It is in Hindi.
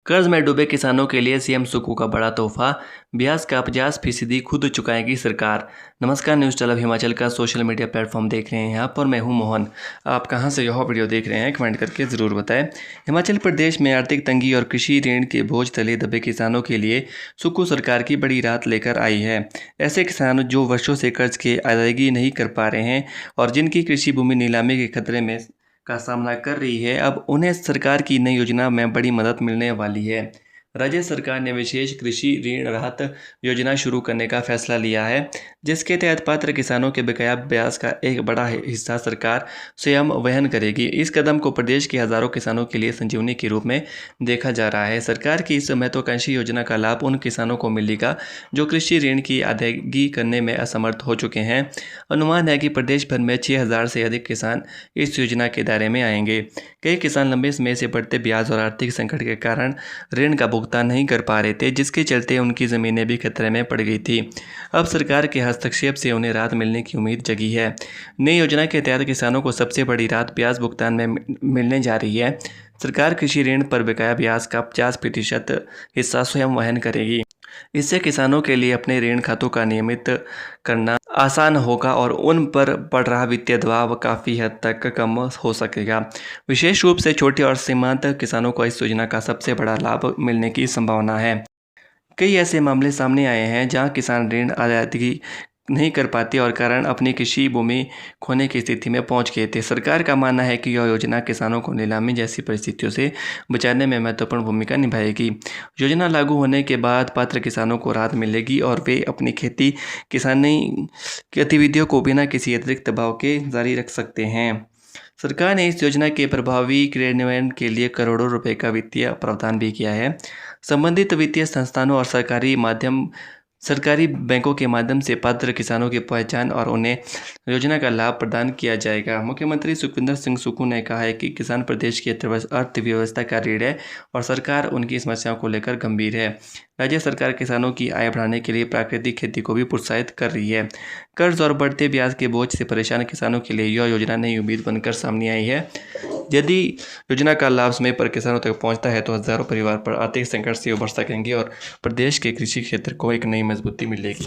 कर्ज में डूबे किसानों के लिए सीएम सुक्कू का बड़ा तोहफा। ब्याज का 50% खुद चुकाएगी सरकार। नमस्कार, न्यूज़ टलब हिमाचल का सोशल मीडिया प्लेटफॉर्म देख रहे हैं यहाँ पर। मैं हूँ मोहन। आप कहाँ से यह वीडियो देख रहे हैं कमेंट करके ज़रूर बताएं। हिमाचल प्रदेश में आर्थिक तंगी और कृषि ऋण के बोझ तले दबे किसानों के लिए सुक्कू सरकार की बड़ी राहत लेकर आई है। ऐसे किसान जो वर्षों से कर्ज की अदायगी नहीं कर पा रहे हैं और जिनकी कृषि भूमि नीलामी के खतरे में का सामना कर रही है, अब उन्हें सरकार की नई योजना में बड़ी मदद मिलने वाली है। राज्य सरकार ने विशेष कृषि ऋण राहत योजना शुरू करने का फैसला लिया है, जिसके तहत पात्र किसानों के बकाया ब्याज का एक बड़ा हिस्सा सरकार स्वयं वहन करेगी। इस कदम को प्रदेश के हजारों किसानों के लिए संजीवनी के रूप में देखा जा रहा है। सरकार की इस महत्वाकांक्षी योजना का लाभ उन किसानों को मिलेगा जो कृषि ऋण की अदायगी करने में असमर्थ हो चुके हैं। अनुमान है कि प्रदेश भर में 6,000 से अधिक किसान इस योजना के दायरे में आएंगे। कई किसान लंबे समय से बढ़ते ब्याज और आर्थिक संकट के कारण ऋण का भुगतान नहीं कर पा रहे थे, जिसके चलते उनकी ज़मीनें भी खतरे में पड़ गई थी। अब सरकार के हस्तक्षेप से उन्हें राहत मिलने की उम्मीद जगी है। नई योजना के तहत किसानों को सबसे बड़ी राहत ब्याज भुगतान में मिलने जा रही है। सरकार कृषि ऋण पर बकाया ब्याज का 50% हिस्सा स्वयं वहन करेगी। इससे किसानों के लिए अपने ऋण खातों का नियमित करना आसान होगा और उन पर पड़ रहा वित्तीय दबाव काफ़ी हद तक कम हो सकेगा। विशेष रूप से छोटे और सीमांत किसानों को इस योजना का सबसे बड़ा लाभ मिलने की संभावना है। कई ऐसे मामले सामने आए हैं जहां किसान ऋण अदायगी नहीं कर पाते और कारण अपनी कृषि भूमि खोने की स्थिति में पहुंच गए थे। सरकार का मानना है कि यह योजना किसानों को नीलामी जैसी परिस्थितियों से बचाने में महत्वपूर्ण भूमिका निभाएगी। योजना लागू होने के बाद पात्र किसानों को राहत मिलेगी और वे अपनी खेती किसानी गतिविधियों को बिना किसी अतिरिक्त दबाव के जारी रख सकते हैं। सरकार ने इस योजना के प्रभावी क्रियान्वयन के लिए करोड़ों रुपए का वित्तीय प्रावधान भी किया है। संबंधित वित्तीय संस्थानों और सरकारी बैंकों के माध्यम से पात्र किसानों की पहचान और उन्हें योजना का लाभ प्रदान किया जाएगा। मुख्यमंत्री सुखविंदर सिंह सुक्खू ने कहा है कि किसान प्रदेश की अर्थव्यवस्था का रीढ़ है और सरकार उनकी समस्याओं को लेकर गंभीर है। राज्य सरकार किसानों की आय बढ़ाने के लिए प्राकृतिक खेती को भी प्रोत्साहित कर रही है। कर्ज और बढ़ते ब्याज के बोझ से परेशान किसानों के लिए यह योजना नई उम्मीद बनकर सामने आई है। यदि योजना का लाभ समय पर किसानों तक पहुंचता है तो हजारों परिवार पर आर्थिक संकट से उबर सकेंगे और प्रदेश के कृषि क्षेत्र को एक नई मजबूती मिलेगी।